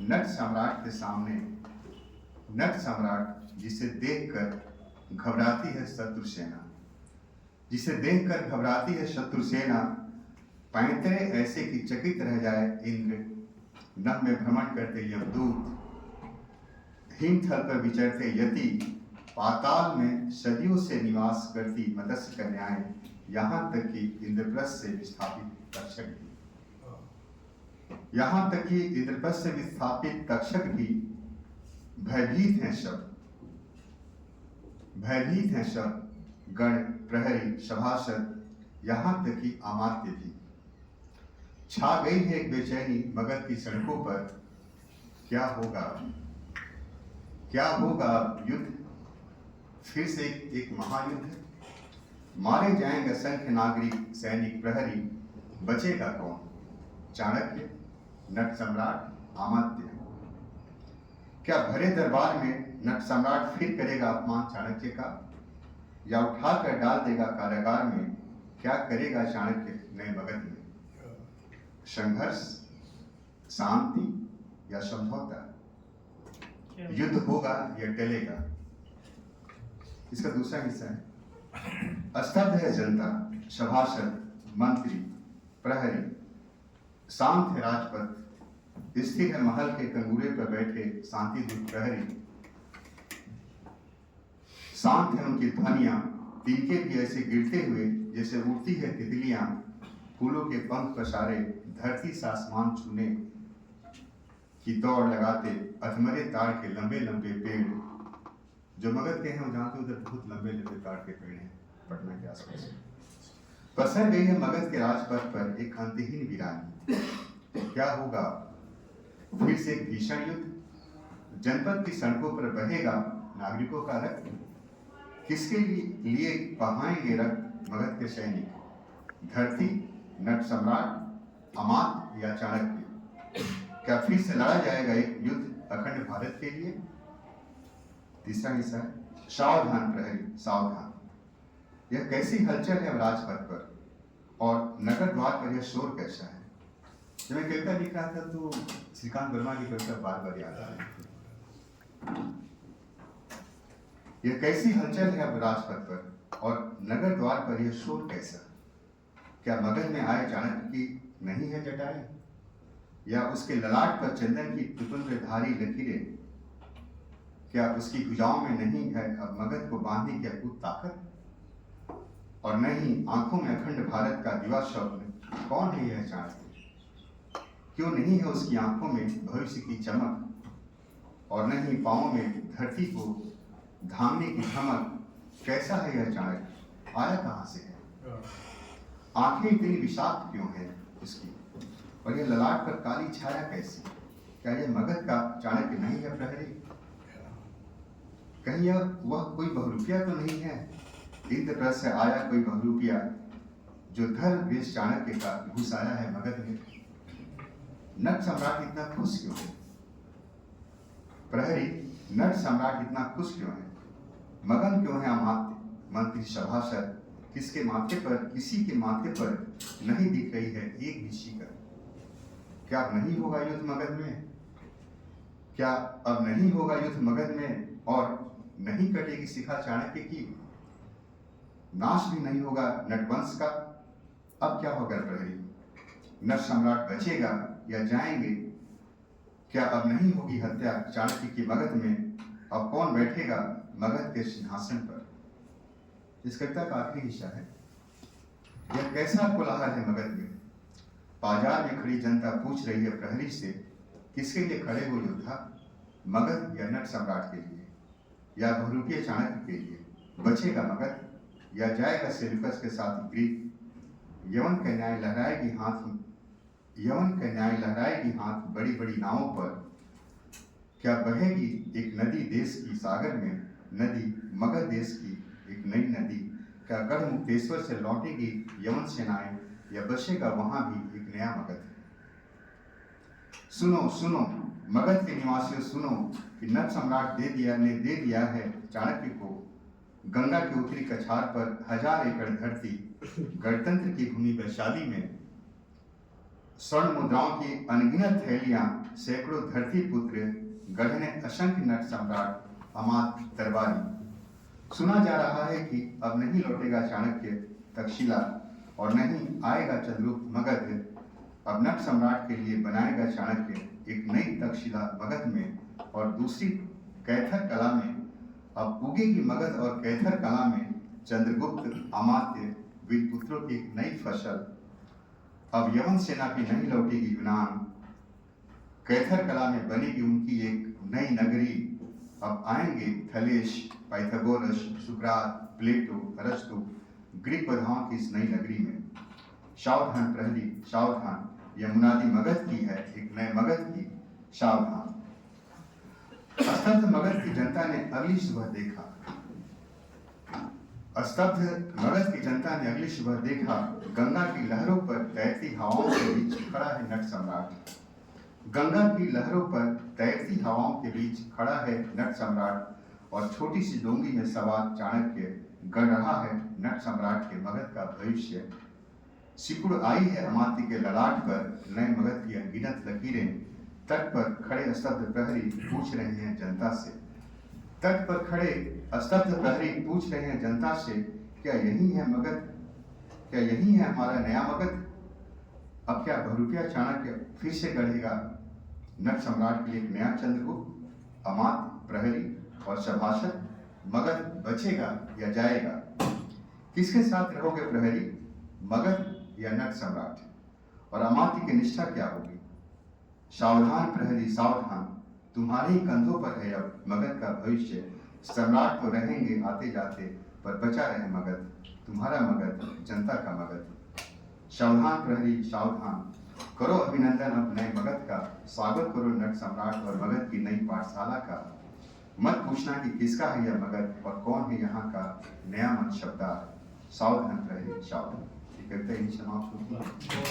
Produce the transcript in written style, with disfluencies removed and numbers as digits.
नट सम्राट के सामने, नट सम्राट जिसे देखकर घबराती है शत्रु सेना, जिसे देखकर घबराती है शत्रु सेना, पैंतरे ऐसे कि चकित रह जाए इंद्र, नभ में भ्रमण करते यमदूत, हिमथल पर विचरते यति, पाताल में सदियों से निवास करती मत्स्य कन्याएं, यहाँ तक कि इंद्रप्रस्थ से विस्थापित तक्षक भी, यहाँ तक कि इंद्रप्रस्थ से विस्थापित तक्षक भी भयभीत हैं सब, भयभीत हैं सब, गण, प्रहरी, सभासद, यहाँ तक कि अमात्य भी। छा गई है एक बेचैनी मगध की सड़कों पर, क्या होगा, क्या होगा युद्ध, फिर से एक महायुद्ध, मारे जाएंगे असंख्य नागरिक, सैनिक, प्रहरी, बचेगा कौन, चाणक्य, नट सम्राट, अमात्य। क्या भरे दरबार में नट सम्राट फिर करेगा अपमान चाणक्य का, या उठाकर डाल देगा कारागार में, क्या करेगा चाणक्य नए मगध में, संघर्ष, शांति या समझौता, युद्ध होगा या टलेगा। इसका दूसरा हिस्सा है, स्तब्ध है जनता, सभासद, मंत्री, प्रहरी, शांत है राजपथ, स्थिर है महल के कंगूरे पर बैठे शांति दूत प्रहरी, शांत है उनकी ध्वनियां, तिनके भी ऐसे गिरते हुए जैसे उड़ती है तितलियां, फूलों के पंख पसारे धरती से आसमान छूने की दौड़ लगाते अधमरे ताड़ के लंबे लंबे पेड़, जो मगध के हैं वो जानते उधर बहुत लंबे लंबे ताड़ के पेड़ हैं पटना के आसपास। पसर गई है मगध के राजपथ पर एक अंतहीन वीरानी, क्या होगा फिर से एक भीषण युद्ध, जनपद की सड़कों पर बहेगा नागरिकों का रक्त, किसके लिए बहाएंगे रक्त मगध के सैनिक, धरती, नट सम्राट, अमात्य या चाणक्य, क्या फिर से लड़ा जाएगा एक युद्ध अखंड भारत के लिए। तीसरा हिस्सा है, सावधान प्रहरी, सावधान, यह कैसी हलचल है राजपथ पर और नगर द्वार पर यह शोर कैसा है। जब मैं कविता लिख रहा था तो श्रीकांत वर्मा की कविता बार बार याद आ रही थी। यह कैसी हलचल है अब राजपथ पर और नगर द्वार पर यह शोर कैसा, क्या मगध में आए चाणक्य की नहीं है जटाएं, या उसके ललाट पर चंदन की तुतुंद्रधारी लकीरें, क्या उसकी भुजाओं में नहीं है अब मगध को बांधने की अद्भुत ताकत, और नहीं आंखों में अखंड भारत का दिवा स्वप्न, कौन है यह चाणक्य, क्यों नहीं है उसकी आंखों में भविष्य की चमक, और नहीं पांवों में धरती को धामने की धमक, कैसा है यह चाणक्य, आया कहां से है, आंखें इतनी विषाक्त क्यों है उसकी, और यह ललाट पर काली छाया कैसी, क्या यह मगध का चाणक्य नहीं है प्रहरी, कहीं यह वह कोई बहुरूपिया तो नहीं है, इंद्रप्रस्थ से आया कोई बहुरूपिया जो धर्म वेश चाणक्य का घुस आया है मगध में। नट सम्राट इतना खुश क्यों है, प्रहरी, नट सम्राट इतना खुश क्यों है, मगन क्यों है अमात्य, मंत्री, सभासद, किसके माथे पर, किसी के माथे पर नहीं दिख रही है एक भी शिकर, क्या अब नहीं होगा युद्ध मगध में, क्या अब नहीं होगा युद्ध मगध में, और नहीं कटेगी शिखा चाणक्य की, नाश भी नहीं होगा नटवंश का, अब क्या होगा प्रहरी, नट सम्राट बचेगा या जाएंगे, क्या अब नहीं होगी हत्या चाणक्य की मगध में, अब कौन बैठेगा मगध के सिंहासन पर। इस कविता का आखिरी हिस्सा है, यह कैसा कोलाहल है मगध में, बाजार में खड़ी जनता पूछ रही है प्रहरी से, किसके लिए खड़े हो योद्धा, मगध या नट सम्राट के लिए, या बहुरूपीय चाणक्य के लिए, बचेगा मगध या जाएगा सेल्यूकस के साथ ग्रीक, यवन कन्याएं लहराएगी हाथ, यवन कन्याएं लहराएगी हाथ बड़ी बड़ी नावों पर, क्या बहेगी एक नदी देश की सागर में, नदी मगध देश की एक नई नदी, क्या गढ़ मुक्तेश्वर से लौटेगी यवन सेनाएं, या बचेगा वहां भी एक नया मगध। सुनो सुनो मगध के निवासियों सुनो, कि नट सम्राट दे दिया है चाणक्य को, गंगा के उत्तरी कछार पर 1000 एकड़ धरती, गणतंत्र की भूमि वैशाली में, स्वर्ण मुद्राओं की अनगिनत थैलियां, सैकड़ों धरती पुत्र, गढ़ने असंख्य नट सम्राट अमात दरबारी। सुना जा रहा है कि अब नहीं लौटेगा चाणक्य तक्षशिला और नहीं आएगा चंद्रगुप्त मगध। अब नट सम्राट के लिए बनाएगा चाणक्य एक नई तक्षशिला मगध में, और दूसरी कैथर कला में अब उगेगी मगध, और कैथर कला में चंद्रगुप्त अमात्य वीरपुत्रों की एक नई फसल। अब यवन सेना भी नहीं लौटेगी यूनान, कैथर कला में बनेगी उनकी एक नई नगरी। अब आएंगे थलेश, पाइथागोरस, सुकरात, प्लेटो, अरस्तु, ग्रीक बधाओं की इस नई नगरी में। सावधान प्रहरी सावधान, यह मुनादी मगध की है, एक नए मगध की, सावधान। स्तब्ध मगध की जनता ने अगली सुबह देखा, स्तब्ध मगध की जनता ने अगली सुबह देखा, गंगा की लहरों पर तैरती हवाओं के बीच खड़ा है नट सम्राट। गंगा की लहरों पर तैरती हवाओं के बीच खड़ा है नट सम्राट, और छोटी सी डोंगी में सवार चाणक्य गढ़ रहा है नट सम्राट के मगध का भविष्य। सिकुड़ आई है अमात्य के ललाट पर नए मगध की अनगिनत लकीरें। तट पर खड़े स्तब्ध प्रहरी पूछ रहे हैं जनता से, तट पर खड़े स्तब्ध प्रहरी पूछ रहे हैं जनता से, क्या यही है मगध, क्या यही है हमारा नया मगध? अब क्या बहुरूपिया चाणक्य फिर से गढ़ेगा नट सम्राट के लिए एक नया चंद्रगुप्त, अमात्य, प्रहरी और सभासद? मगध बचेगा या जाएगा? किसके साथ रहोगे प्रहरी, मगध या नट सम्राट? और अमात्य की निष्ठा क्या होगी? सावधान प्रहरी सावधान, तुम्हारे ही कंधों पर है अब मगध का भविष्य। सम्राट तो रहेंगे आते जाते, पर बचा रहे मगध, तुम्हारा मगध, जनता का मगध। सावधान प्रहरी सावधान, करो अभिनंदन अब नए मगध का, स्वागत करो नट सम्राट और मगध की नई पाठशाला का। मत पूछना कि किसका है यह मगध और कौन है यहाँ का नया मन शब्दार। सावधान प्रहरी सावधान। कविता यही समाप्त होती है।